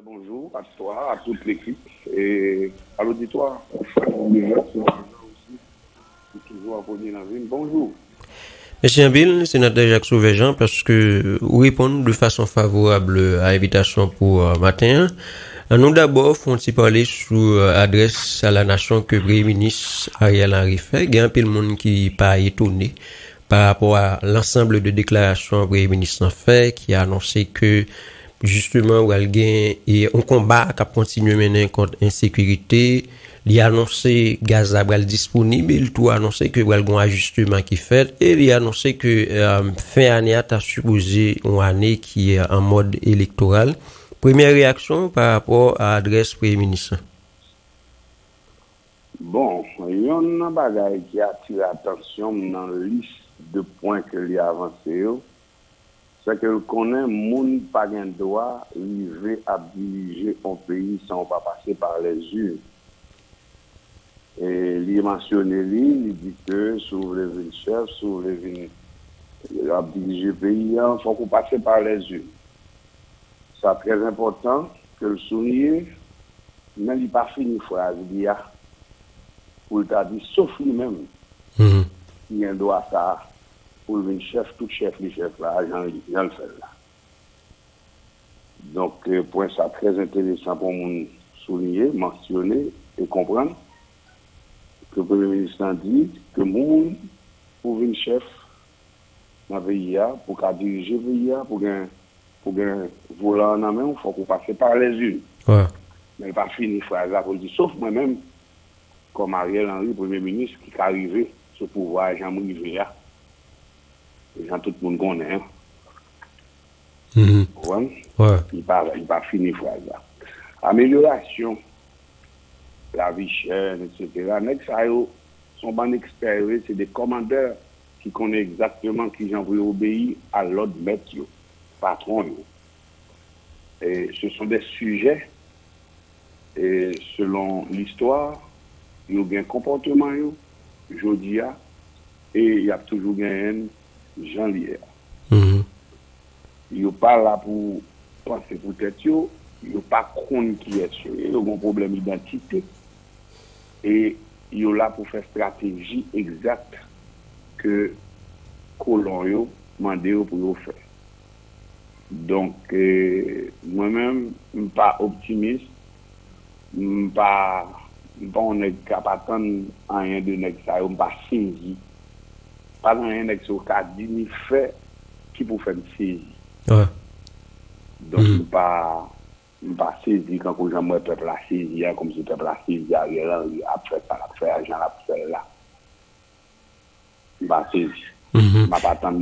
Bonjour à toi, à toute l'équipe et à l'auditoire. Aussi, toujours à la ville. Bonjour. Monsieur Bill, sénateur Jacques Sauvejean, parce que vous répondez de façon favorable à l'invitation pour matin. Nous d'abord, faut-il parler sous adresse à la nation que le Premier ministre Ariel Henry fait. Il y a un peu de monde qui pas étonné par rapport à l'ensemble de déclarations que le Premier ministre a fait, qui a annoncé que justement, il y a un combat qui a continué à mener contre l'insécurité. Il a annoncé gaz à disponible, il a annoncé que il y a un ajustement qui fait et il a annoncé que fin année a supposé une année qui est en mode électoral. Première réaction par rapport à l'adresse Premier ministre. Bon, il y a un bagage qui attire l'attention dans la liste de points qu'il a avancé. C'est que connaît moun pas gain droit arriver à diriger un pays sans pas passer par les urnes. Et il mentionné il dit que sur les chefs, sur les à diriger le pays, il faut qu'on passe par les urnes. C'est très important que le souligner, mais il n'a pas fini phrase il a pour le dire sauf lui-même qui a droit à ça. Pour le chef, tout chef, les chefs là, j'en le fais là. Donc, point ça très intéressant pour nous souligner, mentionner et comprendre que le Premier ministre a dit que nous, pour une chef dans le pays, pour qu'à diriger le pays, pour un volant en main, il faut qu'on passe par les urnes. Ouais. Mais il n'a pas fini phrase là pour dire, sauf moi-même, comme Ariel Henry, Premier ministre, qui est arrivé ce pouvoir, Jean-Marie Véa. Tout le monde connaît. Ouais. Il va finir phrase là. Amélioration, la vie chère, etc. Sont bons experts, c'est des commandeurs qui connaissent exactement qui j'en veux obéir à l'ordre maître, patron. Et ce sont des sujets, et selon l'histoire, il y a un comportement, jeudi, et il y a toujours un Jean Lier. Il n'est pas là pour penser pour tête, il n'est pas con qui est sûr, il y a un problème d'identité. Et il est là pour faire stratégie exacte que colon demandé pour faire. Donc, moi-même, je ne suis pas optimiste, je ne suis pas capable rien de nèg ça, je ne suis pas saisi. Pas rien nèg ça ka dit ni fait qui pour faire saisi. Ouais. Donc, je ne suis pas saisi quand j'aimerais peuple la saisi comme si peuple la saisi après ça la faire argent la faire là. Je ne suis pas saisi. Je ne pas attendre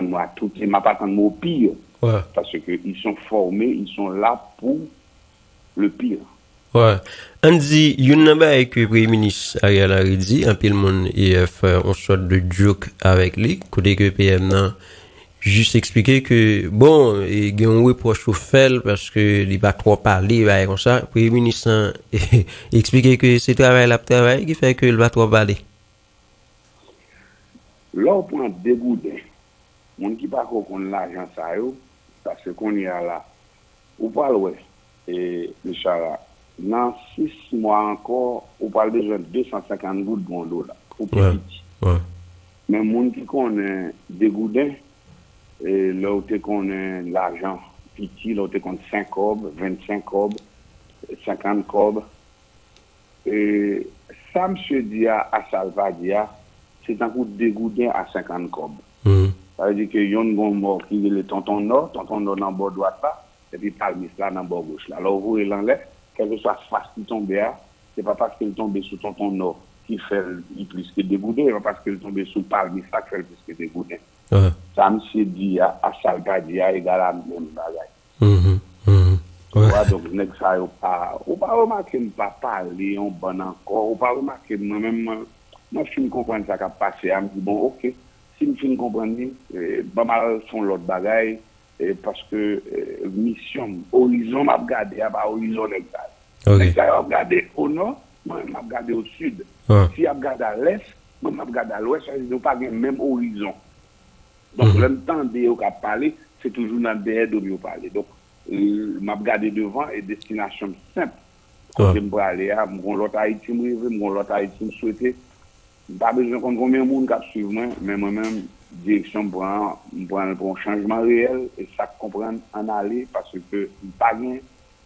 moi tout, je ne pas attendre au pire. Ouais. Parce qu'ils sont formés, ils sont là pour le pire. Ouais. On dit, il y a un que le Premier ministre Ariel Henry dit, un peu le monde est fait une sorte de joke avec lui, côté que PM n'a juste expliqué que, bon, il y a un reproche au fait parce que il va trop parler, comme ça. Le Premier ministre a expliqué que c'est travail qui fait qu'il va trop parler. Là, on prend dégoûté. Mon qui pas qu'on l'argent ça parce qu'on y a là. Ou pas ouais. Et Richard, dans 6 mois encore, on parle déjà de 250 gouttes de $. Pour petit. Ouais. Mais mon qui connaît dégoûté, et là où tu connais l'argent petit, là où tu connais 5 cobs, 25 cobs, 50 cobs. Et ça, monsieur dit à Salvadia, c'est un coup de dégoûté à 50 cobs. Ça veut dire que y a un bon mort qui est le tonton nord dans le bord droit là, et puis palmis là dans le bord gauche là. Alors vous l'enlève, quel que soit face qui tombe là, c'est pas parce qu'il tombe sous tonton nord qui fait plus que dégoûté, c'est pas parce qu'il tombe sous palmis là qui fait plus que dégoûté. Ça me dit à Salgadia égal à même bagaille. Donc nèg ça ou pas remarquer pas parler on bon encore, ou pas remarquer moi-même moi je finis comprendre ça qui a passé, je me dis bon OK. Si je finis comprendre, pas mal font l'autre bagaille parce que mission, horizon, m'a regardé à horizon exact. Si je regarde au nord, moi je regarde au sud. Si je regarde à l'est, moi je regarde à l'ouest, ils n'ont pas le même horizon. Donc, le temps de parler, c'est toujours dans le derrière de parler. Donc, m'a regardé devant et destination simple. Quand je me aller à mon l'autre Haïti, mon l'autre Haïti me souhaiter. Pas besoin de combien de monde qui suivre moi, mais moi-même, direction pour un changement réel et ça comprendre en aller parce que pas bien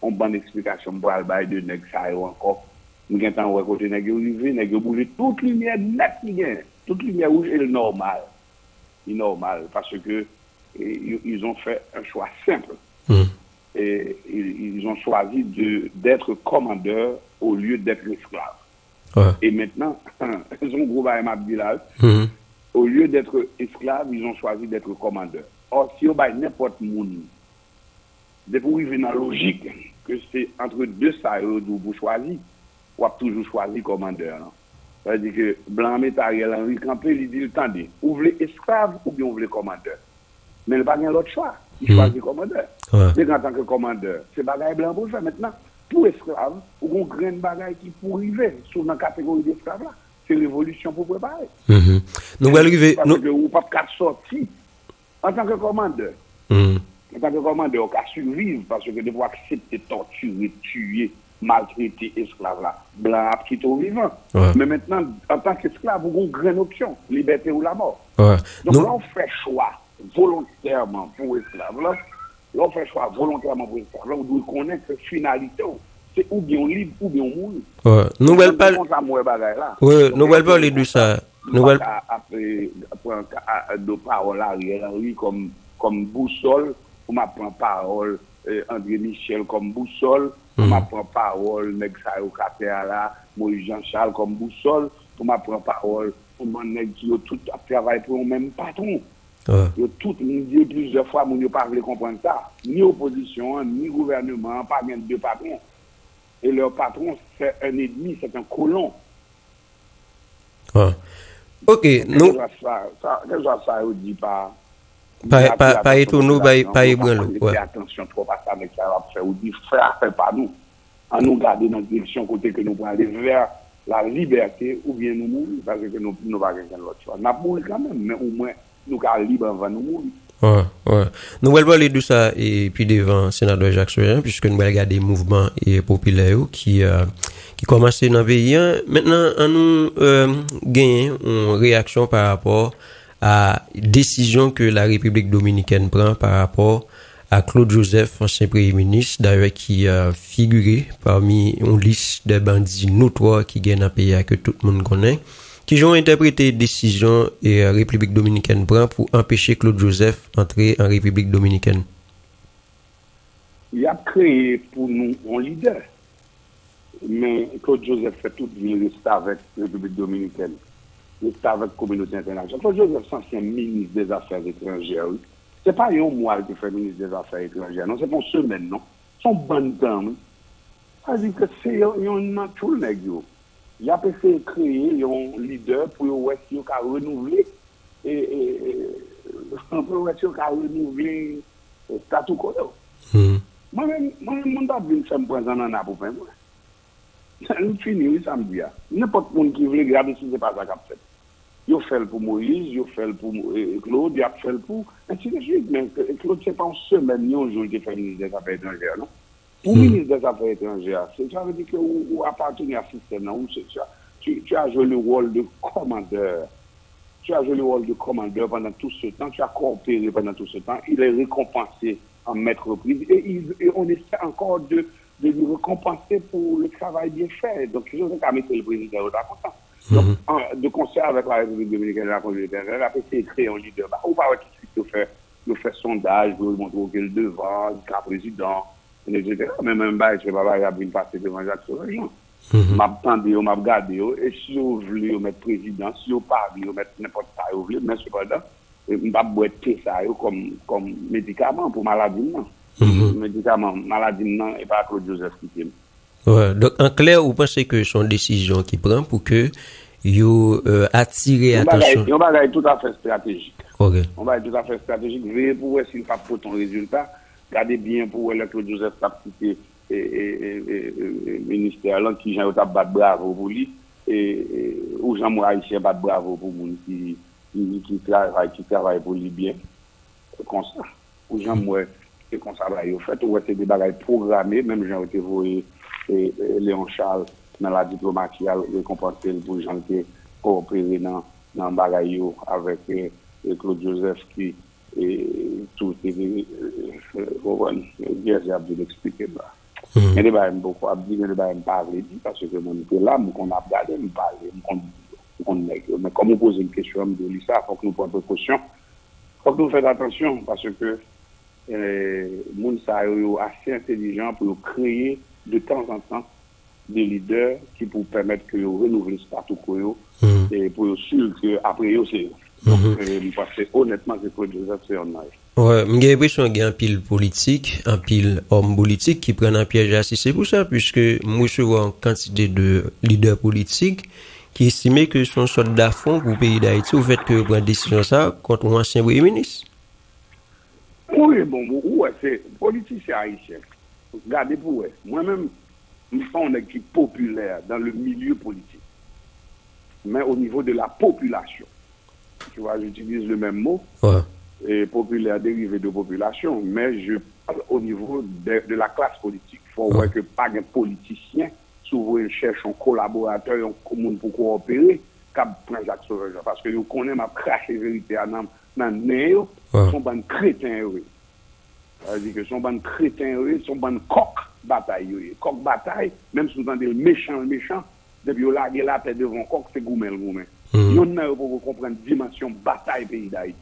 on bonne explication pour le bail de nèg ça encore. Nous gagne temps ouais côté nèg arrivé, nèg bouger toute lumière net qui gagne, toute lumière rouge est normal. C'est normal parce que ils ont fait un choix simple. Et ils ont choisi d'être commandeurs au lieu d'être esclaves. Ouais. Et maintenant, ils ont gros bail m'a dit là. Au lieu d'être esclaves, ils ont choisi d'être commandeurs. Or, si on bail n'importe monde, depuis vous arrivez dans la logique que c'est entre deux ça vous choisissez, ou toujours choisi commandeur. C'est-à-dire que Blanc Métariel Henri Campé, il dit attendez, vous voulez esclave ou bien vous voulez commandeur. Mais il n'a pas l'autre choix. Il choisit commandeur. Mais en tant que commandeur, c'est bagaille blanc pour faire maintenant. Pour esclave, ou on graine bagaille qui pour arriver sur la catégorie d'esclaves là. C'est révolution pour préparer. Nous allons arriver. Parce que vous ne pouvez pas sortir en tant que commandeur. En tant que commandeur, on peut survivre parce que devoir accepter, torturer, tuer, maltraiter esclaves là. Blanc a quitté au vivant. Mais maintenant, en tant qu'esclave, vous avez une grande option, liberté ou la mort. Donc là, on fait choix volontairement pour esclaves là. Là, on fait choix volontairement pour esclaves. Là, on doit connaître la finalité. C'est ou bien libre ou bien mourir. Nous allons parler. Nous allons parler de ça. Nous allons prendre de parole arrière comme boussole. On m'apprend parole André Michel comme boussole. On m'apprend parole Nexayo Kapéala, Moïse Jean-Charles comme boussole. On m'apprend parole pour mon qui tout travaille pour le même patron. Tout le monde plusieurs fois, on ne peut pas comprendre ça. Ni opposition, ni gouvernement, pas bien deux patrons. Et leur patron, c'est un ennemi, c'est un colon. Ok, nous. Qu'est-ce que ça veut dire pas? Pas étonné, pas ébranlé. Attention trop à ça, mais ça va faire. Ou dit, frère, fait pas nous. En nous garder dans la direction côté que nous pouvons aller vers la liberté ou bien nous mourir, parce que nous ne pouvons pas quelqu'un l'autre choix. Nous mourons quand même, mais au moins, nous sommes libres avant nous mourir. Nous allons parler de ça et puis devant sénateur Jacques Souverain, puisque nous allons regarder des mouvements populaires qui commencent dans le pays. Maintenant, nous gagnons une réaction par rapport à la décision que la République dominicaine prend par rapport à Claude Joseph, ancien Premier ministre, d'ailleurs qui a figuré parmi une liste de bandits notoires qui gagnent un pays que tout le monde connaît. Qui ont interprété décision et République dominicaine prend pour empêcher Claude Joseph d'entrer en République dominicaine? Il a créé pour nous un leader. Mais Claude Joseph fait tout bien rester avec la République dominicaine. Rester avec la communauté internationale. Claude Joseph, c'est ancien ministre des Affaires étrangères. Ce n'est pas un mois qui fait ministre des Affaires étrangères. Non, c'est pas une semaine, non. Son bon temps. C'est-à-dire que c'est un naturel nègre. Il a essayé de créer un leader pour renouveler renouveler le statut quo. Moi-même, je ne pas venir faire un présent dans la pour faire. Nous finissons samedi. N'importe qui qui veut regarder si ce n'est pas ça qu'il a fait. Il a fait pour Moïse, il a fait pour Claude, il a fait pour. Ainsi de suite. Mais Claude, ce n'est pas une semaine, ni un jour qu'il fait ministre des Affaires étrangères, non? Pour ministre des Affaires étrangères, ça veut dire que vous appartenez à ce système, tu as joué le rôle de commandeur. Tu as joué le rôle de commandeur pendant tout ce temps, tu as coopéré pendant tout ce temps, il est récompensé en maître prise et on essaie encore de lui récompenser pour le travail bien fait. Donc, je vais mettre le président au content. Donc, de concert avec la République dominicaine et la communauté internationale, après, c'est créer un leader. Ou pas tout de suite, de faire sondage, de montrer qu'il est devant, le cas président. Etc. Mais même je ne vais pas passer devant Jacques Souverain. Je m'a regardé, et si vous voulez mettre président, si vous parlez, vous mettre n'importe quoi, vous voulez, mais cependant, je ne vais pas boire ça comme médicament pour maladie. Médicament, maladie, non, et pas Claude Joseph qui t'aime. Donc, en clair, vous pensez que son décision qu'il prend pour que vous attirez attention? On va tout à fait stratégique. On va tout à fait stratégique. Veillez pour voir s'il ne fait pas ton résultat. Regardez bien pour voir Claude Joseph a quitté le ministère là, qui Jean a battu bravo pour lui, et ou Jean Moïse a battu bravo pour lui qui travaille pour lui bien. Comme ça. Ou Jean Moïse c'est comme ça là. En fait, ouais, c'est des bagages programmés, même j'ai été voyé Léon Charles dans la diplomatie, récompensé pour gens qui coopéré dans bagaille avec Claude Joseph qui tout est bien j'ai de l'expliquer là. Mais les bagages beaucoup à dire, les bagages pas dire parce que mon était là, qu'on a regardé, nous parler, mais comme on pose une question de ça, faut que nous prenions précaution. Faut que nous fassions attention parce que moun sa yo assez intelligent pour créer de temps en temps des leaders qui pour permettre que renouveler le statu quo et pour sûr que après yo c'est donc parce que honnêtement c'est pour des actions ouais, j'ai l'impression qu'il y a un pile politique, un pile homme politique qui prennent un piège assis. C'est pour ça, puisque moi je vois une quantité de leaders politiques qui estiment que son soldat fond pour le pays d'Haïti au fait que vous prenez décision ça contre un ancien premier ministre. Oui, bon, ouais, c'est politicien haïtien. Regardez pour ouais. Moi-même, je suis un équipe populaire dans le milieu politique. Mais au niveau de la population, tu vois, j'utilise le même mot. Ouais. Et populaire dérivé de population, mais je parle au niveau de la classe politique. Il faut voir que pas de politicien, souvent ils cherchent un collaborateur, un commun pour coopérer, cap prend Jacques Sauvage. Parce que nous connaissons ma cracher vérité dans néo, sont ban crétins oui. C'est-à-dire que sont ban crétins oui, sont ban coq bataille oui. Coq bataille, même si vous entendez le méchant, depuis vous larguez la tête devant coq, c'est goumel. Nous n'avons pas comprendre dimension bataille pays d'Haïti.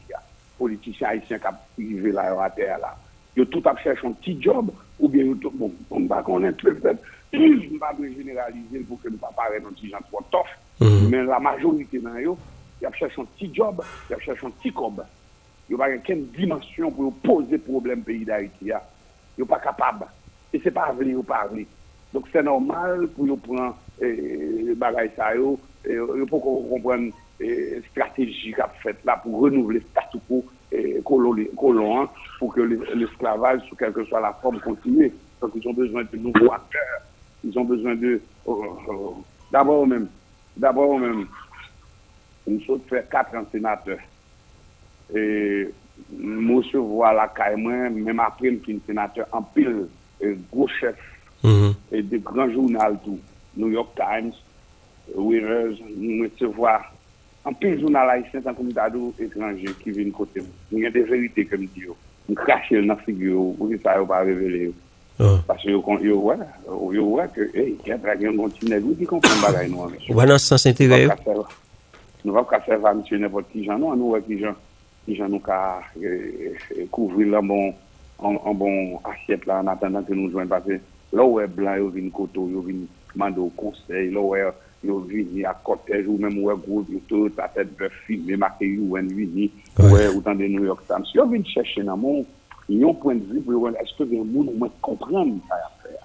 Politiciens haïtiens qui arrivent là à terre là. Ils tout à chercher un petit job ou bien bon, on va connaître peut-être je ne pas généraliser pour que nous pas paraître un petit gens trop tough, mais la majorité dans eux, ils cherchent un petit job, ils cherchent un petit cob. Ils n'ont pas aucune dimension pour poser problème pays d'Haïti. Ils ne sont pas capables. Et c'est pas vrai ou pas vrai. Donc c'est normal pour nous prendre bagaille ça pour qu'on comprenne stratégie qu'a fait là pour renouveler le statu quo colon pour que l'esclavage, sous quelle que soit la forme, continue. Donc ils ont besoin de nouveaux acteurs. Ils ont besoin de d'abord même nous sommes fait 4 ans sénateurs. Et monsieur voit la caille même après le sénateur en pile gros chef et de grands journaux tout, New York Times, Reuters, nous recevoir en pile journal haïtien tant comme d'ado étranger qui viennent côté. Il y a des vérités comme dit on crache dans figure pour que ça pas révéler. Parce que yo ouais que il y a un continent qui comprend bagaille nous. Voilà sans intérêt. Nous va pas faire monsieur n'importe qui gens non nous qui gens nous ca couvrir en bon assiette là en attendant que nous joignent parce que là où est blanc yo vinn koto yo vinn demander au conseil là où yo vinn à cortège ou même où est gros tout ta tête de filmer marqué UN vinn ouais autant de New York Times yo vinn chercher dans mon un point de vue pour est-ce que les gens comprendre ça à faire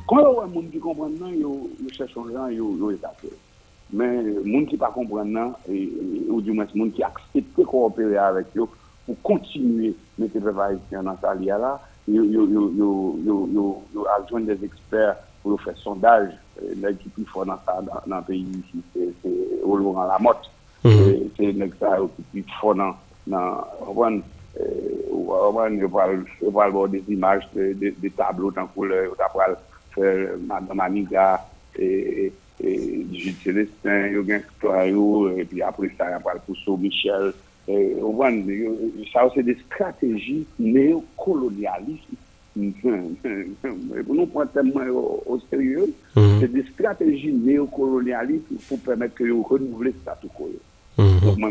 quand les gens qui comprennent non yo cherchent un gens yo étape mais les gens qui pas comprendre ou du moins les gens qui acceptent de coopérer avec eux pour continuer mettre le travail dans sa lia là yo adjoint des experts pour faire sondage l'équipe plus fort dans le pays ici c'est au Laurent Lamotte c'est nèg ça qui plus fort dans je parle voir des images des tableaux en couleur d'après faire Madame Aniga et Jules Célestin yo gain et puis après ça on parle pour So Michel ça c'est des stratégies néocolonialistes pour nous prendre tellement au sérieux c'est des stratégies néocolonialistes pour permettre que nous renouveler le statu quo. Donc moi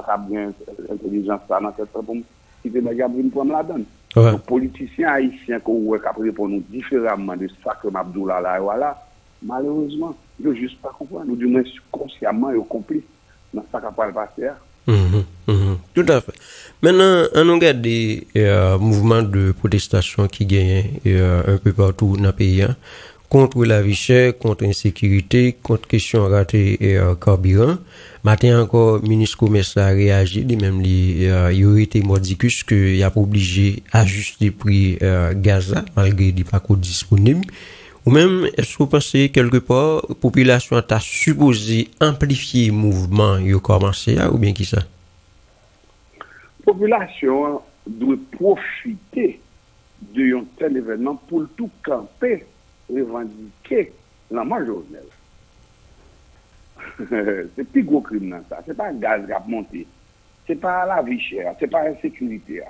pas bien intelligence ça dans cette pour si les gars viennent prendre la donne. Donc politiciens haïtiens qu'on voit qu'après pour nous différemment de ça que Abdoulaye là voilà malheureusement ils juste pas comprendre ou du moins consciemment ils complices dans ça qui va passer. Tout à fait. Maintenant, on regarde des mouvements de protestation qui gagnent un peu partout dans le pays contre la vie chère, contre l'insécurité, contre question ratée et carburant. Matin encore, le ministre commerce a réagi, de même il aurait été mordicus qu'il a obligé d'ajuster le prix gaz malgré des pas disponibles. Ou même, est-ce que vous pensez quelque part, la population a supposé amplifier le mouvement qui a commencé ou bien qui ça? La population doit profiter d'un tel événement pour tout camper, revendiquer la mort Jovenel. C'est plus gros crime dans ça. C'est pas un gaz qui a monté. C'est pas la vie chère. C'est pas l'insécurité.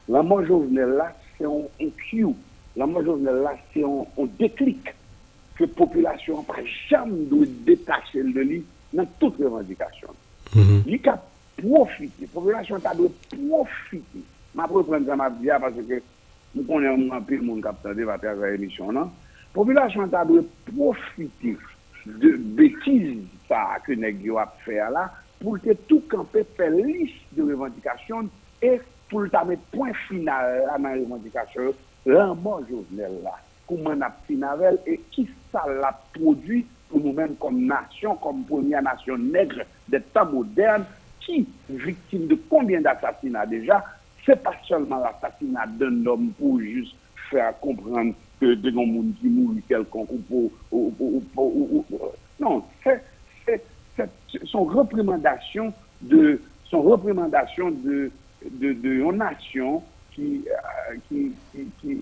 La mort Jovenel là, c'est un cue. La mort Jovenel là, c'est un déclic que la population n'a jamais dû détacher de lui dans toute revendication. Il a profité. La population a dû profiter. Je vais reprendre ça parce que nous connaissons un peu le monde qui a débattu avec l'émission. La population a dû profiter de bêtises que nous avons fait là pour que tout camper fait liste de revendications et pour mettre point final à la revendication, la mort Jovenel là. Comment on a fini avec et qui ça l'a produit pour nous-mêmes comme nation, comme première nation nègre des temps modernes, qui victime de combien d'assassinats déjà, c'est pas seulement l'assassinat d'un homme pour juste faire comprendre que des gens qui mourent quelconque non, c'est son représentation de une nation qui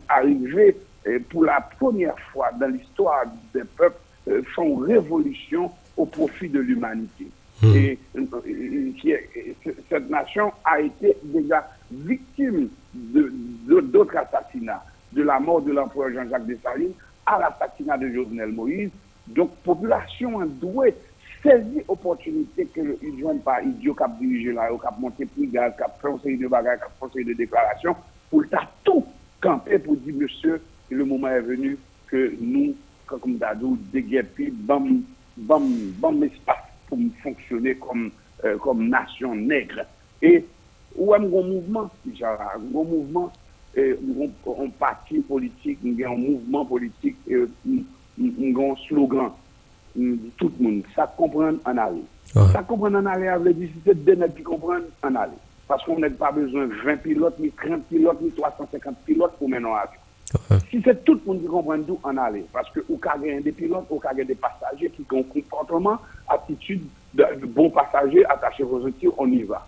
arrivait pour la première fois dans l'histoire des peuples font révolution au profit de l'humanité. Et cette nation a été déjà victime d'autres assassinats, de la mort de l'empereur Jean-Jacques Dessalines à l'assassinat de Jovenel Moïse. Donc, la population doit saisir l'opportunité qu'ils ne joignent pas idiot qui a dirigé là, qui a monté prix gaz, qui a fait un série de bagages, qui a fait un série de déclarations, pour tout camper pour dire, monsieur, le moment est venu que nous, comme Dadou, déguerpis, bon espace pour fonctionner comme nation nègre. Et où est mon mouvement, un mouvement, un parti politique, un mouvement politique, un slogan. Tout le monde, ça comprend en aller. Ça comprend en aller avec des décisions qui comprennent en aller. Parce qu'on n'a pas besoin de 20 pilotes, ni 30 pilotes, ni 350 pilotes pour mener un avion. Si c'est tout le monde qui comprend d'où en aller, parce que au cas des pilotes, au cas des passagers qui ont comportement, attitude de bons passagers attachés aux outils, on y va.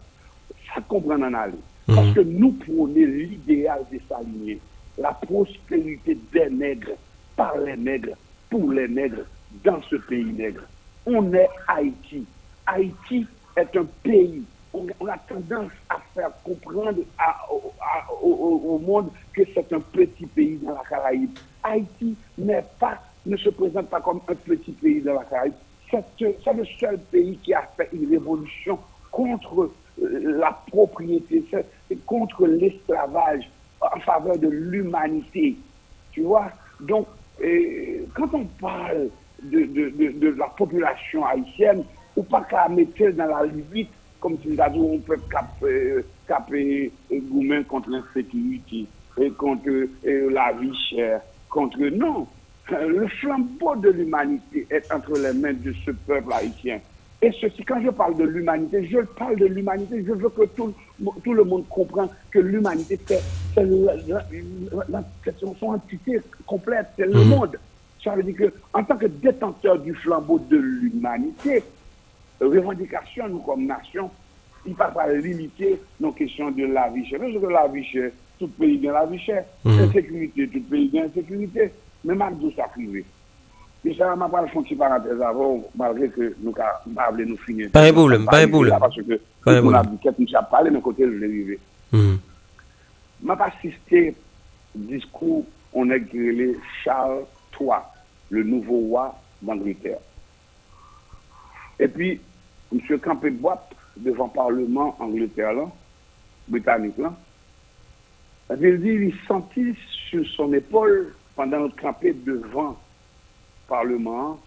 Ça comprend en aller. Parce que nous prenons l'idéal de s'aligner, la prospérité des nègres, par les nègres, pour les nègres, dans ce pays nègre. On est Haïti. Haïti est un pays. On a tendance à faire comprendre au monde que c'est un petit pays dans la Caraïbe. Haïti ne se présente pas comme un petit pays dans la Caraïbe. C'est le seul pays qui a fait une révolution contre la propriété, contre l'esclavage, en faveur de l'humanité. Tu vois? Donc, quand on parle de la population haïtienne, ou pas qu'à mettre dans la limite, comme si on peut caper Goumen contre l'insécurité, contre la vie chère, contre... Non, le flambeau de l'humanité est entre les mains de ce peuple haïtien. Et ceci, quand je parle de l'humanité, je veux que tout le monde comprenne que l'humanité, c'est son entité complète, c'est le monde. Ça veut dire qu'en tant que détenteur du flambeau de l'humanité, revendication, nous comme nation, il ne va pas limiter nos questions de la vie chère. Parce que la vie chère, tout pays dans la vie chère. Insécurité, tout pays dans l'insécurité. Mais malgré ça privé. Et ça m'a pas fait une petite parenthèse avant, malgré que nous avons nous finir. Pas un problème. Parce que on a dit que nous avons parlé, mais côté je l'ai arrivé. M'a pas assisté discours, on a grillé Charles III, le nouveau roi d'Angleterre. Et puis, M. Campé boîte devant le Parlement Angleterre, là, britannique, là. Il dit, il sentit sur son épaule, pendant le campé devant le Parlement,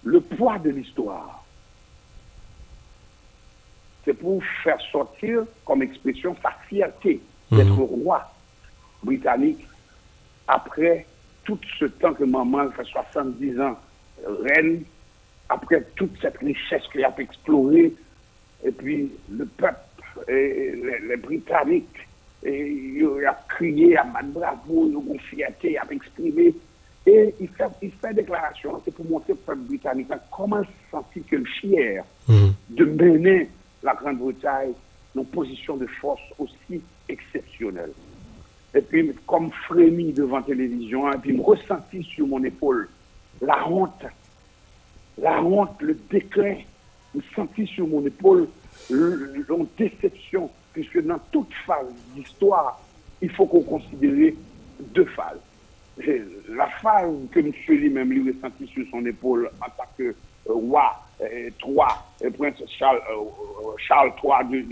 le poids de l'histoire. C'est pour faire sortir comme expression sa fierté d'être roi britannique après tout ce temps que maman fait 70 ans reine, après toute cette richesse qu'il a explorée, et puis le peuple, et les Britanniques, il a crié, à battre bravo, il a une fierté, il a exprimé, et il fait déclaration, c'est pour montrer au peuple britannique comment il se sentit que le fier de mener la Grande-Bretagne dans une position de force aussi exceptionnelle. et puis comme frémi devant la télévision, et puis me ressenti sur mon épaule la honte, le déclin, me senti sur mon épaule la déception, puisque dans toute phase d'histoire, il faut qu'on considère deux phases. La phase que M. lui-même lui ressenti sur son épaule en tant que roi, prince Charles III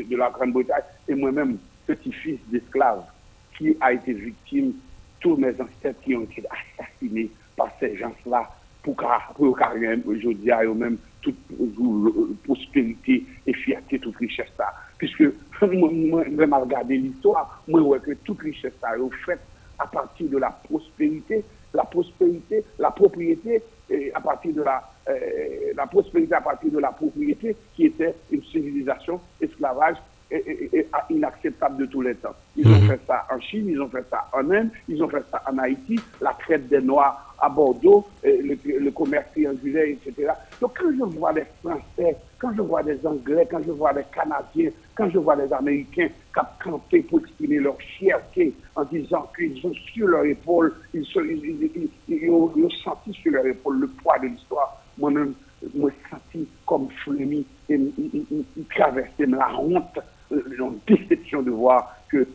de la Grande-Bretagne, et moi-même, petit-fils d'esclave, qui a été victime, tous mes ancêtres qui ont été assassinés par ces gens-là, pour carrément, aujourd'hui, eux-mêmes, toute prospérité et fierté, toute richesse. Puisque, moi, vraiment regarder l'histoire, moi, je vois que toute richesse est faite à partir de la prospérité, la propriété, et à partir de la prospérité, à partir de la propriété, qui était une civilisation esclavage et inacceptable de tous les temps. Ils ont fait ça en Chine, ils ont fait ça en Inde, ils ont fait ça en Haïti, la traite des Noirs à Bordeaux, le commerce triangulaire, etc. Donc quand je vois des Français, quand je vois des Anglais, quand je vois des Canadiens, quand je vois des Américains qui ont campé pour exprimer leur fierté en disant qu'ils ont sur leur épaule, ils ont senti sur leur épaule le poids de l'histoire, moi-même, je me senti comme frémi et traversé la honte, la déception de voir que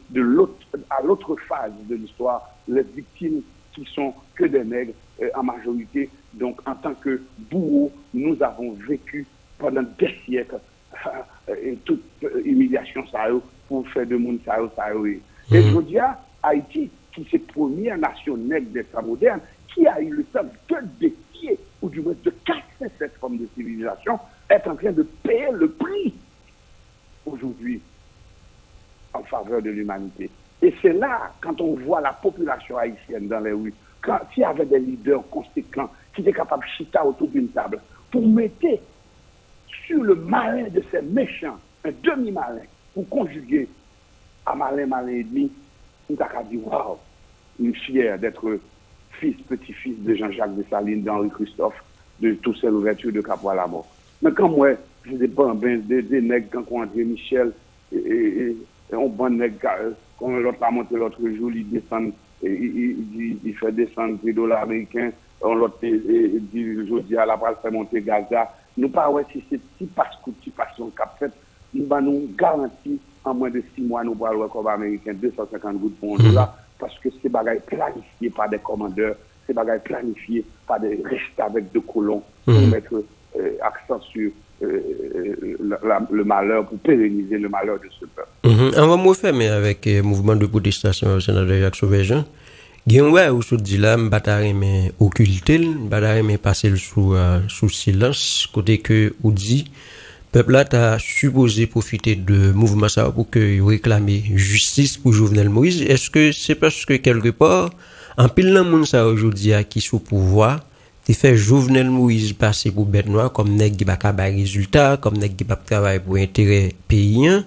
à l'autre phase de l'histoire, les victimes qui sont que des nègres en majorité. Donc, en tant que bourreaux, nous avons vécu pendant des siècles toute humiliation pour faire de monde ça. Et je dis à Haïti, qui est la première nation nègre des temps modernes, qui a eu le temps de défier, ou du moins de casser cette forme de civilisation, est en train de payer le prix aujourd'hui en faveur de l'humanité. Et c'est là, quand on voit la population haïtienne dans les rues, s'il y avait des leaders conséquents qui étaient capables de chita autour d'une table pour mettre sur le malin de ces méchants un demi-malin pour conjuguer à malin et demi, on t'a dit waouh, je suis fier d'être petit-fils de Jean-Jacques Dessalines, d'Henri Christophe, de toutes ces ouvertures de Capois-la-Mort. Mais quand moi, je des bambins, des nègres, quand on André Michel, et on bon nègre, quand l'autre a monté l'autre jour, il descend, il fait descendre $3 américains, on l'autre dit aujourd'hui à la place fait monter Gaza. Nous pas ouais si c'est petit passation cap fait, nous garantit en moins de 6 mois nous pourrons avoir comme américain 250 gouttes pour $1 parce que c'est bagaille planifié par des commandeurs, c'est bagaille planifié par des restes avec de colons pour mettre accent sur le malheur, pour pérenniser le malheur de ce peuple. On va me faire mais avec le mouvement de protestation au sénateur Jacques Sauvejean. Gen ou sou di la m'batare mais occulter, m'batare mais passer sous silence côté que ou dit peuple là t'a supposé profiter de mouvement ça pour que réclamer justice pour Jovenel Moïse. Est-ce que c'est parce que quelque part en pile nan moun ça aujourd'hui qui sous pouvoir t'es fait Jovenel Moïse passer pour bête noire comme nèg qui pas ka ba résultat, comme nèg qui pas travailler pour intérêt paysan.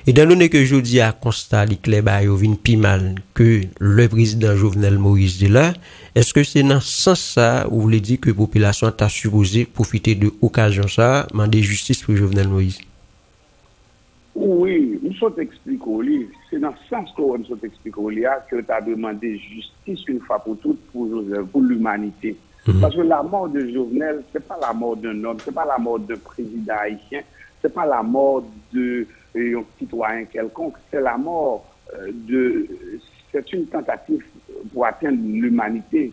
Étant donné que aujourd'hui a constaté que les bails vinn pi mal que le président Jovenel Moïse est là, est-ce que c'est dans ce sens ça où vous voulez dire que la population t'a supposé profiter de l'occasion ça, demander justice pour Jovenel Moïse? Oui, nous sommes expliqués, c'est dans ce sens que nous sommes expliqués que tu as demandé justice une fois pour toutes pour l'humanité. Parce que la mort de Jovenel, ce n'est pas la mort d'un homme, ce n'est pas la mort d'un président haïtien, ce n'est pas la mort d'un citoyen quelconque, c'est la mort c'est une tentative pour atteindre l'humanité.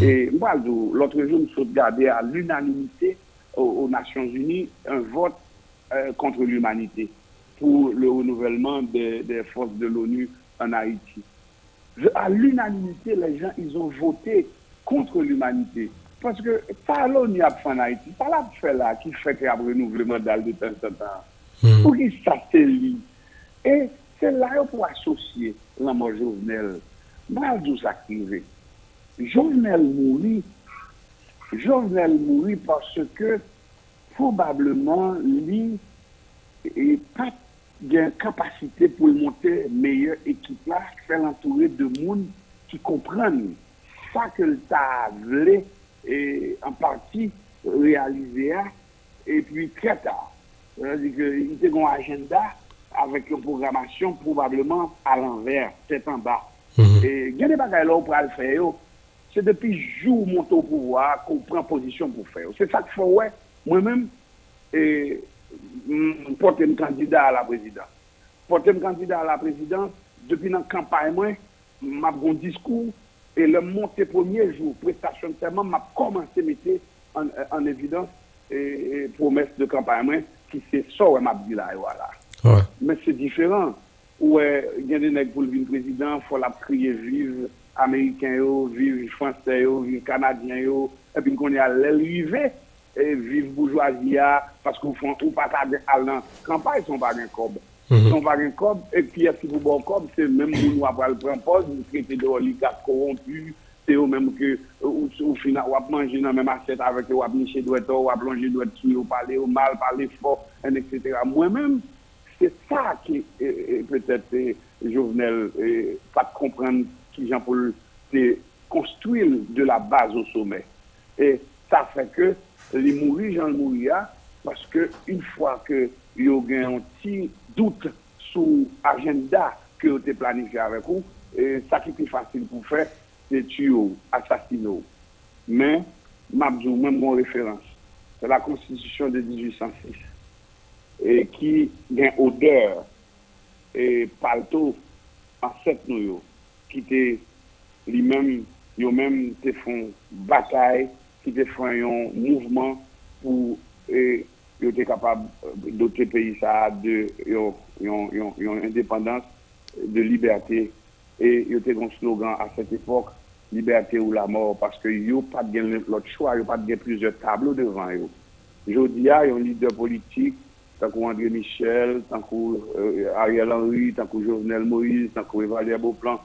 Et moi, l'autre jour, nous sommes regardés à l'unanimité aux Nations Unies un vote contre l'humanité pour le renouvellement des forces de l'ONU en Haïti. À l'unanimité, les gens, ils ont voté contre l'humanité. Parce que ça, l'ONU a fait en Haïti, ça l'a fait là, qui fait qu'il y a un renouvellement dans de temps en temps. Pour qui ça c'est lui. Et c'est là pour associer la mort Jovenel. Moi, d'où ça privé. Jovenel mourit parce que probablement lui n'a pas de capacité pour monter meilleure équipe là, faire l'entourer de monde qui comprennent ça que ça voulu et en partie réaliser et puis très tard. C'est-à-dire qu'il était un agenda avec une programmation probablement à l'envers, tête en bas. Et il y a des bagages là pour le faire. C'est depuis jour monter au pouvoir qu'on prend position pour faire. C'est ça qu'il faut, ouais. Moi-même, porter un candidat à la présidence. Porter un candidat à la présidence, depuis la campagne, moi, m'a un discours et le monter premier jour, prestation de serment, m'a commencé à mettre en évidence et promesse de campagne, moi, qui c'est ça, ouais, m'a dit là, voilà. Ouais. Mais c'est différent. Ouais, il y a des nègres pour le président, il faut la crier vive américain, vive français, vive canadien, et puis qu'on est à l'arrivée, et vive bourgeoisie, parce qu'on font ou pas aller en campagne, ils sont pas un cob. Ils sont pas un cob, et puis est-ce qu'il faut bon cob, c'est même nous après le prendre pause, nous traiter de oligarques corrompus, c'est eux même que, au final, on va manger dans la même assiette avec eux, on va nicher doit être, on va plonger doit être sous, on parler au mal, parler fort, etc. Moi-même, c'est ça qui peut-être Jovenel pas comprendre qui Jean-Paul construit de la base au sommet. Et ça fait que les mourir, Jean mourir, parce que une fois que il y a un petit doute sur l'agenda que vous avez planifié avec vous, ça qui est plus facile pour faire, c'est tuer, assassiner. Mais, Mabdou, même mon référence, c'est la Constitution de 1806. Et qui a une odeur et palto en sept nous qui te lui-même même te font bataille qui te font un mouvement pour être capable d'autres pays ça de une indépendance de liberté et il y a un slogan à cette époque liberté ou la mort parce que yo pas de l'autre choix yo pas de plusieurs tableaux devant yo. Jodi a un leader politique tant qu'André Michel, tant qu'Ariel Henry, tant que Jovenel Moïse, tant que Valérie Beauplan.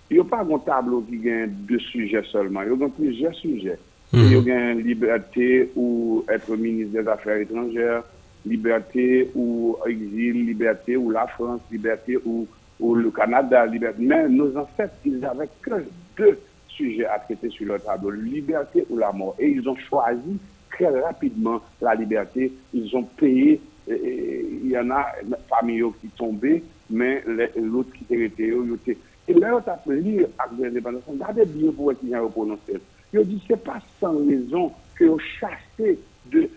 Il n'y a pas un tableau qui gagne deux sujets seulement. Il y a plusieurs sujets. Il y a liberté ou être ministre des Affaires étrangères, liberté ou exil, liberté ou la France, liberté ou le Canada, liberté. Mais nos ancêtres, ils n'avaient que deux sujets à traiter sur le tableau, liberté ou la mort. Et ils ont choisi très rapidement la liberté. Ils ont payé. Il y en a famille qui tombaient, mais l'autre qui était resté. Et là, on a pris l'acte de l'indépendance. Regardez bien pour qui ont prononcé. Ils ont dit c'est pas sans raison que ont chassé de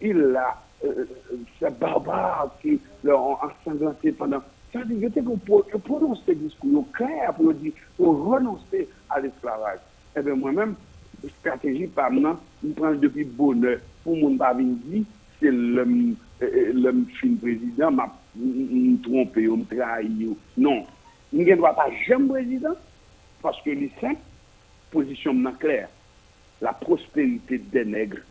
île là, ces barbares qui l'ont ensanglanté pendant. Ça veut dire que prononcer ce discours clair pour dire pour renoncer à l'esclavage. Eh bien, moi-même, stratégie par maintenant, je prends depuis bonheur. Pour mon Bavindi, c'est l'homme fin président, m'a trompé, m'a trahi. Non. Nous ne doit pas jamais président, parce que les cinq positions claires. La prospérité des nègres,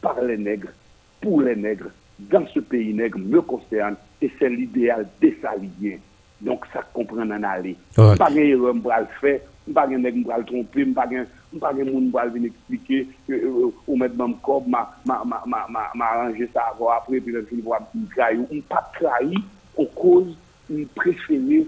par les nègres, pour les nègres, dans ce pays nègre me concerne, et c'est l'idéal des Saliens. Donc ça comprend en aller. Ouais. Pas de erreur, je vais le faire, pas de nègre, je vais le tromper, pas de monde va venir expliquer ou mettre dans le corps m'a arrangé ça avoir après puis le film va me trahir ou pas trahir en cause une préférée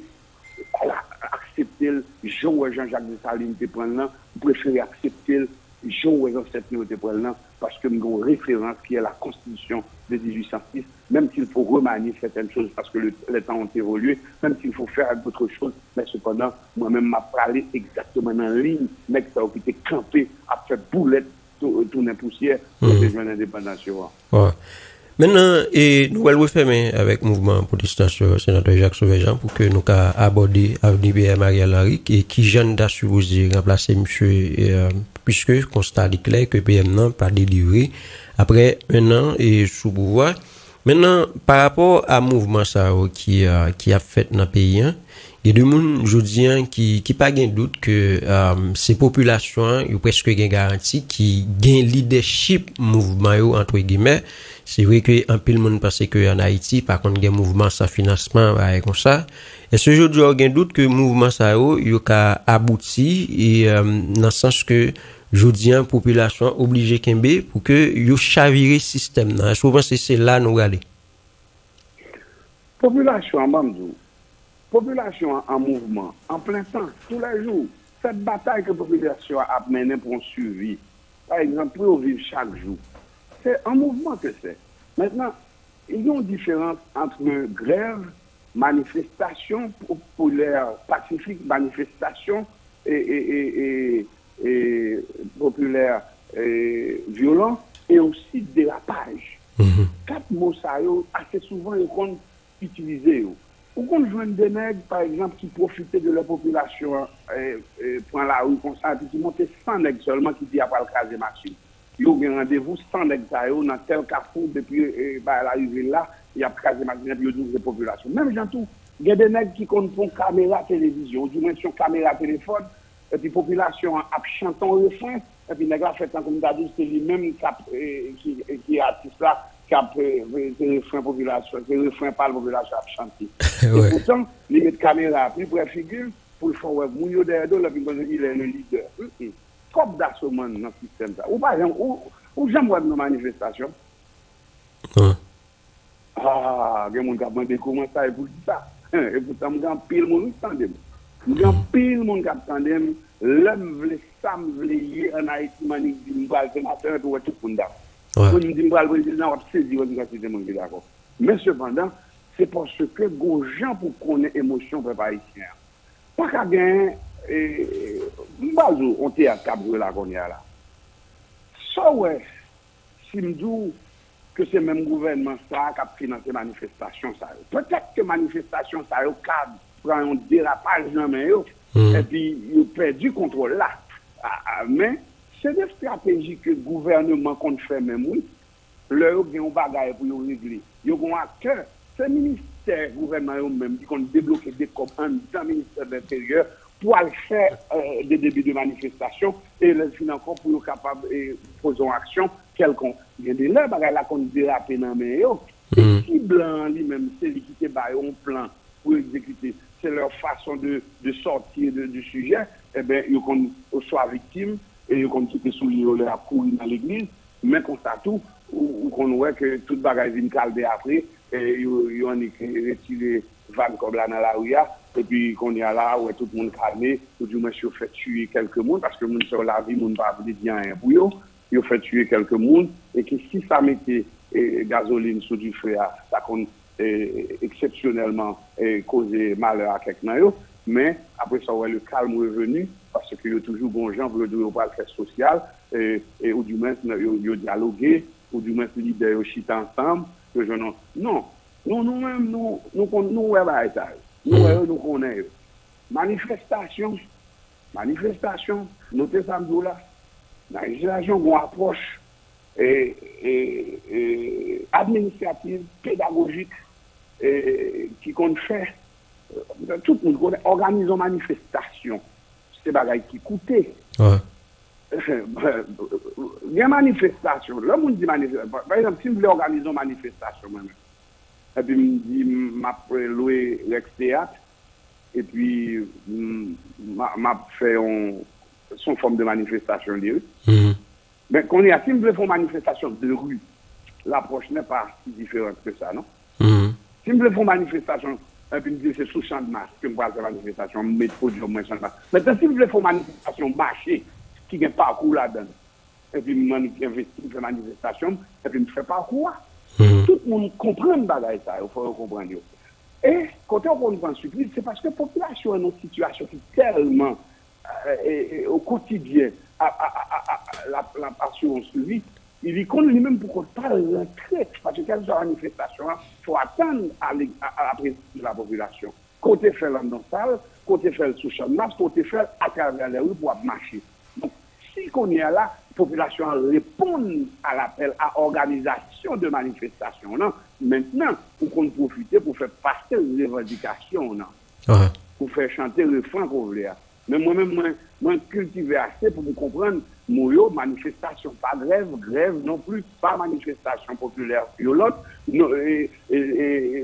accepter Jean-Jacques Dessalines te prendre là préférer accepter Jean-Jacques te prendre là parce que nous avons une référence qui est la Constitution de 1806 même s'il faut remanier certaines choses parce que les temps ont évolué même s'il faut faire d'autres choses mais cependant moi-même m'a parlé exactement en ligne mec ça a été campé à faire boulette tourner poussière pour rejoindre l'indépendance. Ouais. Maintenant, nous allons refermer avec le mouvement protestation sénateur Jacques Sauvejean pour que nous aborder Avenue BM Ariel Henry qui jeune d'assurer remplacer monsieur puisque constat est clair que PM n'a pas délivré après un an et sous pouvoir. Maintenant, par rapport à mouvement ça qui a fait dans le pays, il y a des gens aujourd'hui qui pas gain doute que ces populations ont presque gain garantie qui gain leadership mouvement entre guillemets. C'est vrai que un peu le monde pense que en Haïti par contre gain mouvement sans financement comme ça. Et ce aujourd'hui on gain doute que mouvement ça yo ka abouti et dans le sens que aujourd'hui population obligée kembe pour que yo chavire système là. Souvent c'est là nous aller. Population en mouvement, en plein temps, tous les jours. Cette bataille que la population a menée pour un suivi, par exemple, pour vivre chaque jour, c'est un mouvement que c'est. Maintenant, il y a une différence entre grève, manifestation populaire pacifique, manifestation et populaire violent et aussi dérapage. Quatre mots ça assez souvent ils sont utilisés. Ou qu'on joue des nègres, par exemple, qui profitaient de la population, prend la rue comme ça, puis qui montaient 100 nègres seulement, qui disent après le cas des machines. Ils ont un rendez-vous 100 nègres dans tel carrefour, depuis l'arrivée là, il y a casé machine, et puis ils ont des populations. Même gens tout, il y a des nègres qui comptent pour caméra télévision, ou du moins sur caméra téléphone, et puis population a chanté un refrain, et puis nègres fait tant comme d'adultes, c'est lui-même qui est artiste là, qui a des refrains population, des refrains par la population à chanter. Et pourtant, il met caméra plus pour la figure, pour le faire mouiller derrière là, puis il est le leader. Comme d'assommant dans le système. Ou par exemple, où j'aime voir nos manifestations. Ah, il y a des gens qui ont demandé comment ça, et pour ça. Et pourtant, il y a pile de monde qui attendent. Il y a pile de monde qui attendent. L'homme veut ça, veut y en Haïti, manique, il va le matin, tout le monde. Pour nous dire, le président va saisir l'organisation de d'accord. Mais cependant, c'est parce que les gens pour connaître l'émotion des Haïtiens. Pas qu'à gagner, on tient à Cabri là qu'on y a là. Ça, ouais, si je dis que c'est même gouvernement ça qui a financé la manifestation, ça. Peut-être que la manifestation, ça, au cadre, prend un dérapage dans les mains, et puis il perd du contrôle là. Mais c'est des stratégies que le gouvernement compte faire même, oui. Leur ont un bagage pour régler. Ils ont un acteur. C'est le ministère, le gouvernement même, qui compte débloquer des commandes dans le ministère de l'Intérieur pour aller faire des débuts de manifestation et les finances encore pour être capable de poser en action quelconque. Il y a des gens qui ont dérapé dans les mains. Et si blanc lui-même, c'est lui qui a un plan pour exécuter, c'est leur façon de sortir du sujet, eh bien, ils sont victimes et ils ont quitté sous l'île à courir dans l'église, mais comme ça tout, ou qu'on voit que toute bagage vient calmer après, et ils ont retiré 20 comme là dans la rue, et puis qu'on est là, où tout le monde calmé, ou du moins, ils ont fait tuer quelques monde, parce que le monde sur la vie, le monde va dire bien un bouillon, ils ont fait tuer quelques monde, et que si ça mettait gasoline sous du feu, ça compte exceptionnellement causé malheur à quelqu'un, mais après ça, le calme est revenu, parce qu'il y a toujours bon gens pour le pas le faire social, et ou du moins, ils ont dialogué, ou du moins, les leaders ont chité ensemble, que je non. Non, nous-mêmes, nous connaissons. Manifestation, notez ça, là. La législation qu'on approche administrative, pédagogique, qui compte faire, tout le monde connaît, organiser une manifestation. C'est des choses qui coûtent. Il y a une manifestation. Le monde dit manifestation. Par exemple, si je voulais organiser une manifestation, et puis je me dis, je vais louer l'ex-théâtre, et puis je fait son forme de manifestation de rue. Mais quand il y a, si je voulais faire une manifestation de rue, l'approche n'est pas si différente que ça, non? Si je voulais faire une manifestation, et puis je me dis, c'est sous champ de masse que je vais faire une manifestation, je mets trop de champ de masse. Maintenant, si je voulais faire une manifestation marché, qui a un parcours là-dedans. Et puis, je investis dans la manifestation, et puis, je fais parcours. Tout le monde comprend le bagage, ça, il faut comprendre. Et quand on comprend ce supplice, c'est parce que la population est dans une situation qui est tellement au quotidien, la passion suivie, il compte lui-même pour qu'on parle rentrer. Parce que quelle soit la manifestation, il faut attendre à la présence de la population. Côté fait l'homme dans la salle, côté fait le sous-champ de masse, côté fait à travers les rues pour marcher. Donc, si on est là, la population répond à l'appel à organisation de manifestation. Non? Maintenant, pour qu'on profite pour faire passer les revendications, non? Pour faire chanter le refrain qu'on voulait. Mais moi-même, moi cultiver assez pour me comprendre, moi, manifestation, pas grève non plus, pas manifestation populaire violente,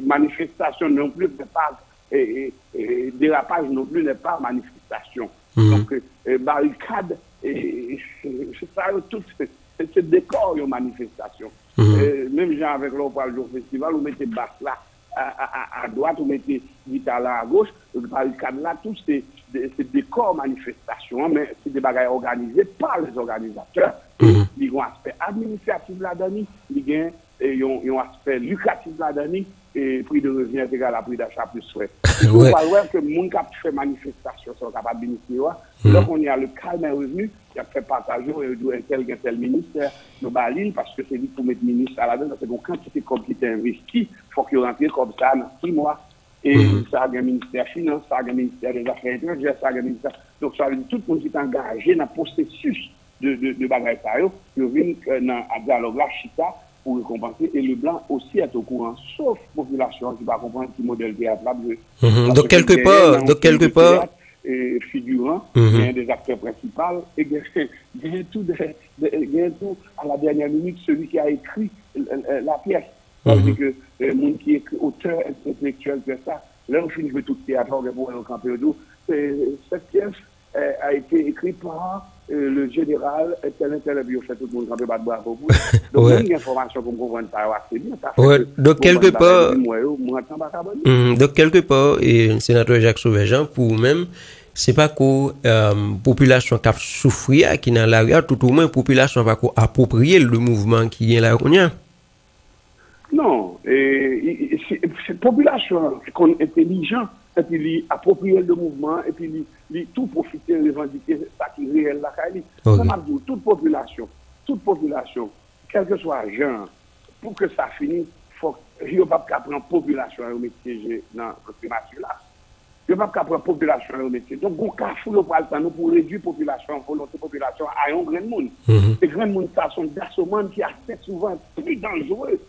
manifestation non plus, pas dérapage non plus n'est pas manifestation. Donc, barricade, c'est ça, tout, c'est décor, une manifestation. Même genre avec l'opération festival, vous mettez basse là, à droite, vous mettez là à gauche, barricade là, tout c'est des corps manifestations, mais c'est des bagages organisés par les organisateurs. Il y a un aspect administratif là-dedans, il y a un aspect lucratif là-dedans, et prix de revient est égal à prix d'achat plus frais. Il faut voir que les gens qui fait manifestation sont capables de bénéficier. Donc, on y a le calme revenu, qui a fait partager tel ministère de Bali, parce que c'est lui pour mettre ministre à la dedans, c'est une quantité de qui est investi, il faut qu'il rentre comme ça dans 6 mois. Et ça a un ministère des Finances, ça a un ministère des Affaires étrangères, ça a un ministère. Donc, ça veut dire que tout le monde qui est engagé dans le processus de bagaille, ils viennent dans le dialogue là, chita, pour récompenser, et le blanc aussi est au courant, sauf la population qui va comprendre ce modèle théâtre là. Donc quelque part, figurant, il y a des acteurs principaux, et il y a tout à la dernière minute, celui qui a écrit la pièce. C'est-à-dire que le monde qui est auteur intellectuel que ça, là on finit de tout théâtre, pour le campéodou, cette pièce a été écrite par le général, tel, puis on fait tout le monde campé battre bravo. Donc, il y a une information qu'on comprend ça assez bien. Donc, quelque part, et sénateur Jacques Sauvé-Jean, pour même, c'est pas que population qui a souffert, qui est dans la rue, tout au moins, population va approprier le mouvement qui est là. Non, c'est population qui est intelligent, et puis approprier le mouvement, et puis tout profiter, revendiquer ça qui est réel là. Toute population, quel que soit le genre, pour que ça finisse, il ne faut pas prendre population au métier dans le primature là. Il ne faut pas prendre population au métier. Donc, on cache le temps pour réduire la population, volonté population à un grand monde. Ces grands monde, ça sont des assommands qui assez souvent plus dangereux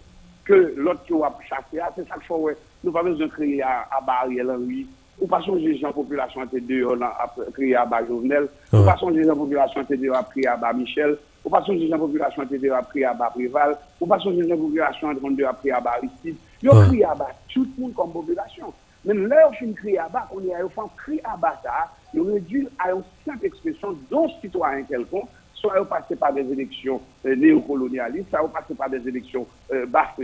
que l'autre qui a chassé. C'est ça qu'il faut. Nous n'avons pas besoin de créer à Ariel Henry. Ou pas changer la population à T2 à créer à Jovenel. Ou pas changer la population à T2 à créer à Michel. Ou pas changer la population à T2 à créer à Préval. Ou pas changer la population à 32 à créer à Aristide. Ils ont créé à tout le monde comme population. Mais là, on crée à bas, on est à créer à bas ça, on réduit à une simple expression d'un citoyen quelconque, soit on passe par des élections néocolonialistes, soit on passe par des élections basses,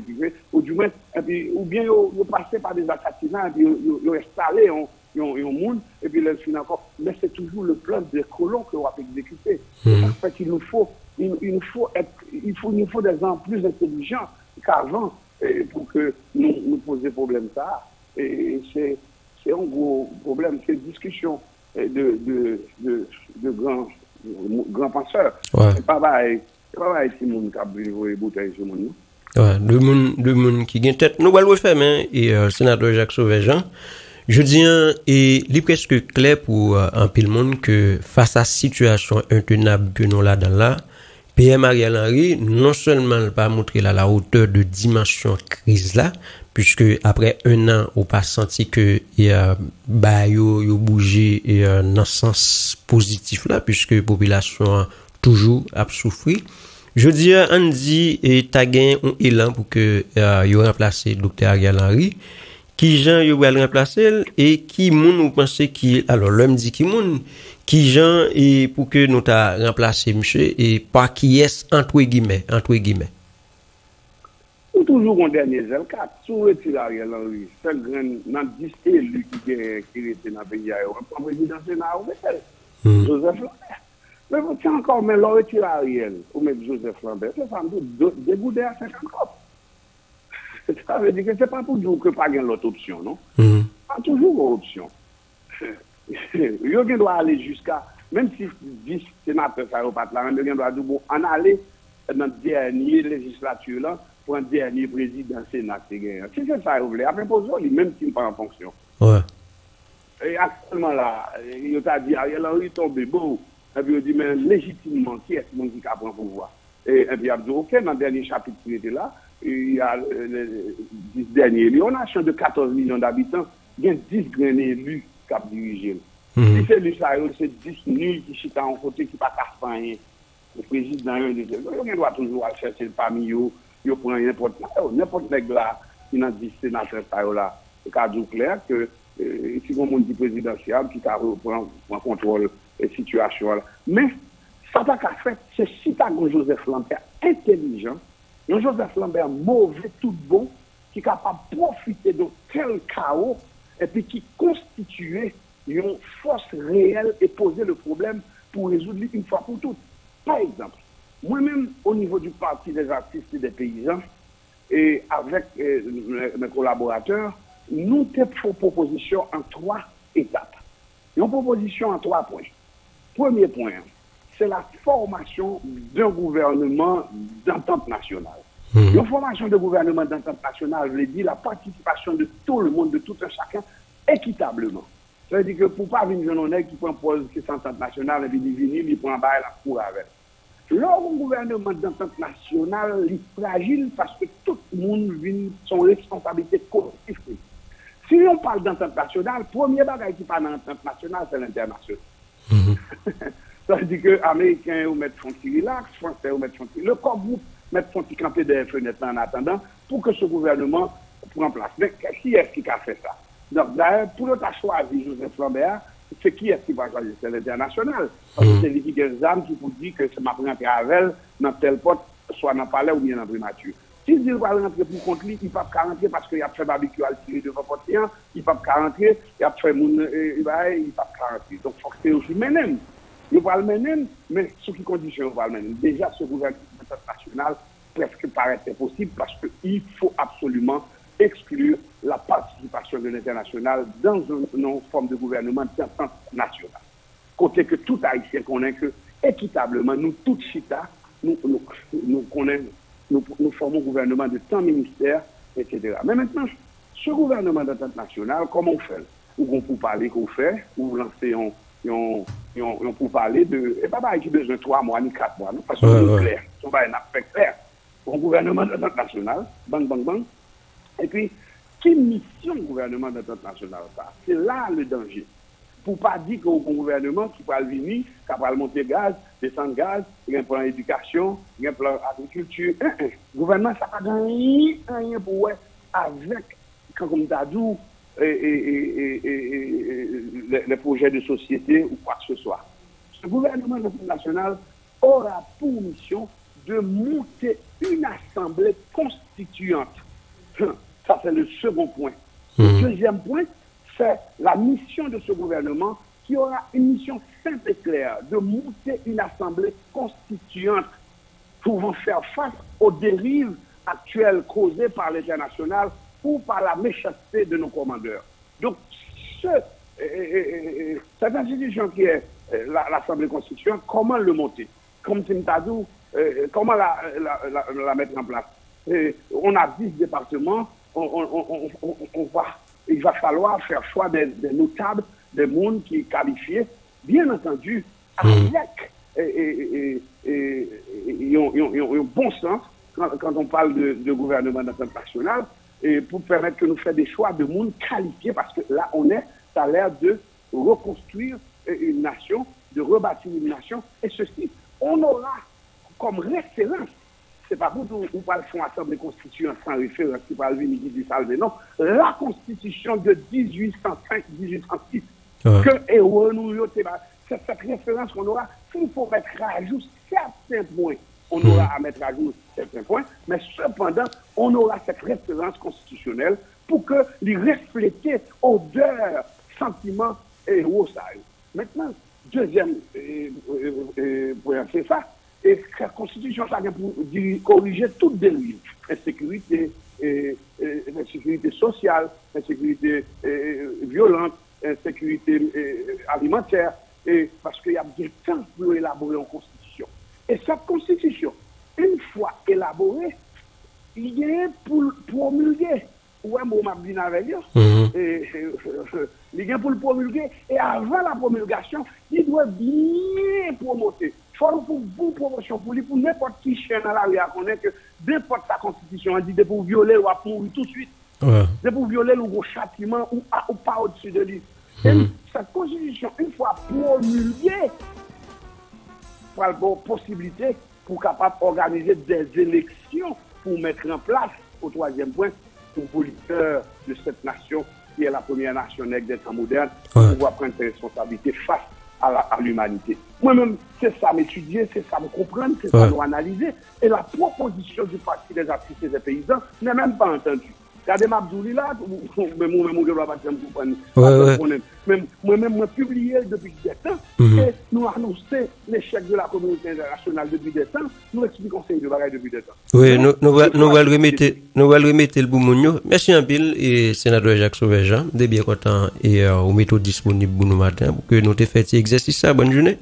ou du moins, ou bien on passe par des assassinats, et puis on installé un monde, et puis là, encore, mais c'est toujours le plan des colons qu'on va exécuter. En fait, il nous faut des gens plus intelligents qu'avant pour que nous posions problème ça. Et c'est un gros problème, c'est une discussion de grands penseurs. C'est pas pareil si le monde a bu les bouteilles sur le monde. Le monde qui gagne tête. Nous allons le faire, et sénateur Jacques Sauvé-Jean, je dis, et il est presque clair pour un peu le monde que face à la situation intenable que nous là dans là, PM Ariel Henry, non seulement n'a pas montré la hauteur de dimension crise là, puisque après un an, on pas senti que yo bougé dans sens positif là, puisque la population toujours a souffri. Je dis, Andy et Tagin ont élan pour que yo remplacer Dr. Ariel Henry. Qui gens yo va remplacer et qui moun ou pensez qui alors l'homme dit qui moun qui gens et pour que nous t'a remplacer monsieur et pas qui est entre guillemets ou toujours un dernier L4 sous retirer Ariel Henry c'est grand dans 10 élus qui était dans le pays le président Sénat Joseph Lambert mais vous tiens encore mais le retirer Ariel ou même Joseph Lambert c'est ça dégoûté à 50 copes. Ça veut dire que ce n'est pas pour dire que pas gagne l'autre option, non? Pas toujours une option. Il doit aller jusqu'à, même si 10 sénateurs ne sont pas là, il doit en aller dans la dernière législature là, pour un dernier président Sénat. Si c'est ça, vous voulez, après, même s'il n'est pas en fonction. Et actuellement là, il a dit, Ariel Henry tombe beau, et puis il dit, mais légitimement, qui est-ce qui a pris le pouvoir? Et puis il a dit, ok, dans le dernier chapitre qui était là, il y a 10 derniers élus. On a un champ de 14 millions d'habitants. Il y a 10 grands élus qui ont dirigé. Si c'est lui, c'est 10 nuls qui sont en côté qui ne sont pas rien. Le président, il doit toujours aller chercher parmi eux. Il prend n'importe quel là qui a 10 sénateurs là. C'est cadre clair que si on dit présidentiel qui reprend contrôle de la situation. Mais ça n'a pas fait, c'est si tu as Joseph Lambert intelligent. Joseph Lambert mauvais tout bon qui est capable de profiter de tel chaos et puis qui constituait une force réelle et posait le problème pour résoudre une fois pour toutes. Par exemple, moi-même, au niveau du Parti des artistes et des paysans, et avec mes collaborateurs, nous avons proposition en 3 étapes. Une proposition en 3 points. Premier point, c'est la formation d'un gouvernement d'entente nationale. Une formation de gouvernement d'entente nationale, je l'ai dit, la participation de tout le monde, de tout un chacun, équitablement. Ça veut dire que pour ne pas venir un honnête qui propose que c'est entente nationale, et puis il vient, il prend bail la cour avec. Lors d'un gouvernement d'entente nationale, il est fragile parce que tout le monde vit son responsabilité collective. Si on parle d'entente nationale, le premier bagage qui parle d'entente nationale, c'est l'international. Ça veut dire que les Américains ou mettent font relax, les Français ou mettent font le corps groupe mettent font camper des fenêtres en attendant pour que ce gouvernement prenne place. Mais qui est-ce qui a fait ça? Donc d'ailleurs, pour le tas choisi Joseph Lambert, c'est qui est-ce qui va choisir? C'est l'international. Parce que c'est lui qui a des armes qui vous dit que c'est ma première travel dans tel pote, soit dans le palais ou bien dans la primature. S'il dit qu'il va rentrer pour contre lui, il ne peut pas rentrer parce qu'il a fait barbecue à tirer devant le il ne peut pas rentrer, il a fait mon, il ne peut pas rentrer. Donc, il faut que c'est aussi menem. Il va le mener, mais sous quelles conditions il va le mener? Déjà, ce gouvernement national presque paraît impossible parce qu'il faut absolument exclure la participation de l'international dans une forme de gouvernement d'entente nationale. Côté que tout Haïtien connaît que, équitablement, nous, tout chita, nous formons un gouvernement de 100 ministères, etc. Mais maintenant, ce gouvernement d'entente nationale, comment on fait? Ou on peut parler qu'on fait, ou lancer on peut parler de... Et pas qui besoin de 3 mois, ni 4 mois, non? Parce que c'est clair. On va faire clair. Un gouvernement d'entente nationale, bang, bang, bang. Et puis, quelle mission le gouvernement d'entente nationale ça? C'est là le danger. Pour pas dire qu'un gouvernement qui va venir, qui va monter gaz, descendre gaz, il y a un plan éducation, il y a un plan agriculture. Le gouvernement, ça n'a pas rien pour avec, comme tu as dit, les projets de société ou quoi que ce soit. Ce gouvernement national aura pour mission de monter une assemblée constituante. Ça, c'est le second point. Le deuxième point, c'est la mission de ce gouvernement qui aura une mission simple et claire de monter une assemblée constituante pouvant faire face aux dérives actuelles causées par l'international ou par la méchanceté de nos commandeurs. Donc, cette institution qui est l'Assemblée constituante, comment le monter? Comme Timtadou, comment la mettre en place? On a 10 départements, il va falloir faire choix des notables, des mondes qui sont qualifiés, bien entendu, avec un bon sens, quand on parle de gouvernement d'entente nationale, et pour permettre que nous fassions des choix de monde qualifiés, parce que là, ça a l'air de reconstruire une nation, de rebâtir une nation, et ceci, on aura comme référence, c'est pas pour nous pas faire l'Assemblée constituante sans référence, qui va venir dire ça, non, la Constitution de 1805-1806, c'est cette référence qu'on aura, s'il faut mettre à jour certains points, on aura à mettre à jour certains points, mais cependant, on aura cette référence constitutionnelle pour que les refléter odeur, sentiments et rosailles. Maintenant, deuxième point, c'est ça. Et la Constitution, ça vient pour corriger toute dérive. Insécurité, insécurité sociale, insécurité violente, insécurité alimentaire, et parce qu'il y a des temps pour élaborer une Constitution. Et cette Constitution, une fois élaborée, il y a pour promulguer. Ouais, moi, je suis avec vous. Il y a pour le promulguer. Et avant la promulgation, il doit bien promoter. Il faut pour vous promotion pour lui, pour n'importe qui chien dans la rue, à connaître que n'importe sa constitution, on dit de pour violer ou à mourir tout de suite. De pour violer ou châtiment ou pas au-dessus de lui. Et cette constitution, une fois promulguée, il y a une possibilité pour capable organiser des élections pour mettre en place, au troisième point, pour leader de cette nation qui est la première nation nègre des temps modernes, pour pouvoir prendre ses responsabilités face à l'humanité. Moi-même, c'est ça m'étudier, c'est ça me comprendre, c'est ça nous analyser. Et la proposition du Parti des artistes et des paysans n'est même pas entendue. Regardez ma Abdouli là, même moi, je ne vais pas comprendre. Même moi-même, moi, publié depuis des temps, et nous annonçons l'échec de la communauté internationale depuis des temps, nous expliquons ces bagages depuis des temps. Oui, nous allons remettre le boumounio. Merci un pile, et sénateur Jacques Sauvejean, de bien content et au méthode disponible pour nous matin, pour que nous te fassions exercice ça. Bonne journée.